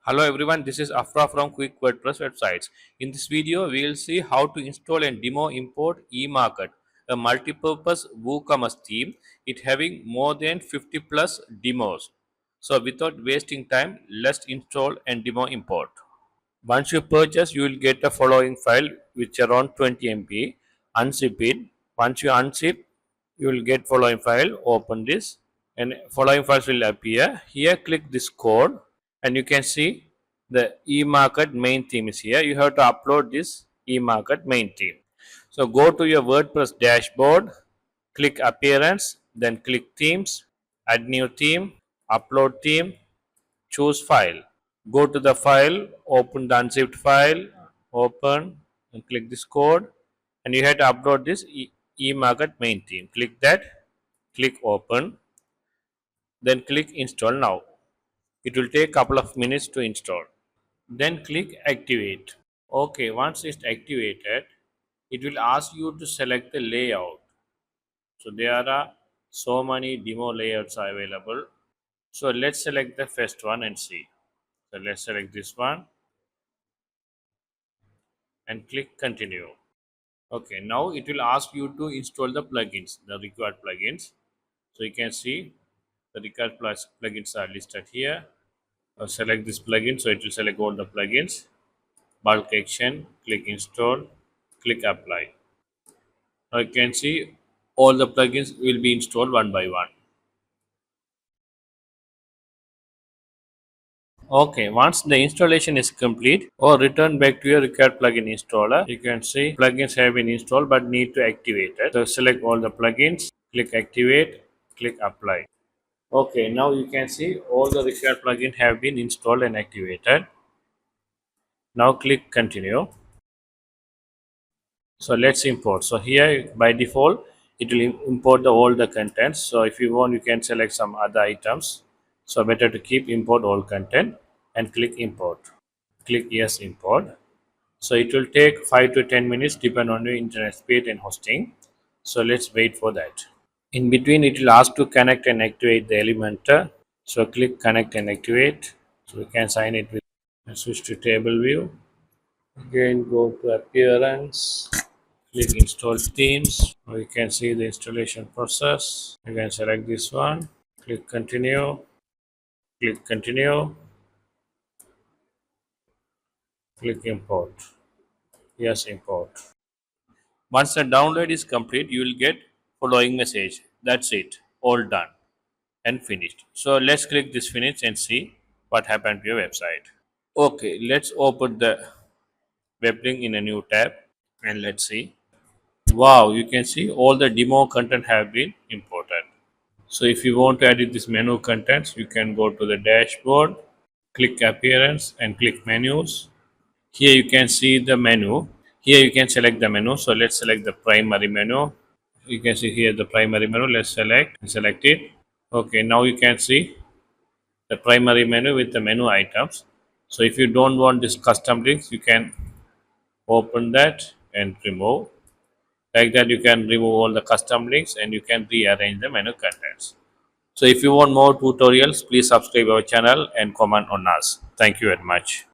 Hello everyone, this is Afra from Quick WordPress Websites. In this video, we will see how to install and demo import eMarket, a multi-purpose Woocommerce theme. It having more than 50 plus demos. So without wasting time, let's install and demo import. Once you purchase, you will get the following file which around 20 MB. Unzip it. Once you unzip, you will get following file. Open this and following files will appear. Here click this code and you can see the eMarket main theme is here. You have to upload this eMarket main theme. So go to your WordPress dashboard, click appearance, then click themes, add new theme, upload theme, choose file. Go to the file, open the unzipped file, open and click this code and you have to upload this eMarket main theme. Click that, click open, then click install now. It will take a couple of minutes to install. Then click activate. Okay, once it's activated, it will ask you to select the layout. So there are so many demo layouts are available. So let's select the first one and see. So let's select this one and click continue. Okay, now it will ask you to install the plugins, the required plugins. So you can see the required plugins are listed here. Select this plugin, so it will select all the plugins. Bulk action, click install, click apply. Now you can see all the plugins will be installed one by one. Okay, once the installation is complete or return back to your required plugin installer, you can see plugins have been installed but need to activate it. So select all the plugins, click activate, click apply. Okay, now you can see all the required plugins have been installed and activated. Now click continue. So let's import. So here by default it will import all the contents. So if you want, you can select some other items. So better to keep import all content and click import. Click yes import. So it will take 5 to 10 minutes depend on your internet speed and hosting. So let's wait for that. In between it will ask to connect and activate the Elementor. So click connect and activate. So we can sign it with and switch to table view. Again go to appearance. Click install themes. You can see the installation process. You can select this one. Click continue. Click continue. Click import. Yes, import. Once the download is complete, you will get following message. That's it. All done and finished. So let's click this finish and see what happened to your website. Okay, let's open the web link in a new tab and let's see. Wow, you can see all the demo content have been imported. So if you want to edit this menu contents, you can go to the dashboard, click appearance and click menus. Here you can see the menu. Here you can select the menu. So let's select the primary menu. You can see here the primary menu. Let's select it. Okay, now you can see the primary menu with the menu items. So if you don't want this custom links, you can open that and remove. Like that, you can remove all the custom links and you can rearrange the menu contents. So if you want more tutorials, please subscribe our channel and comment on us. Thank you very much.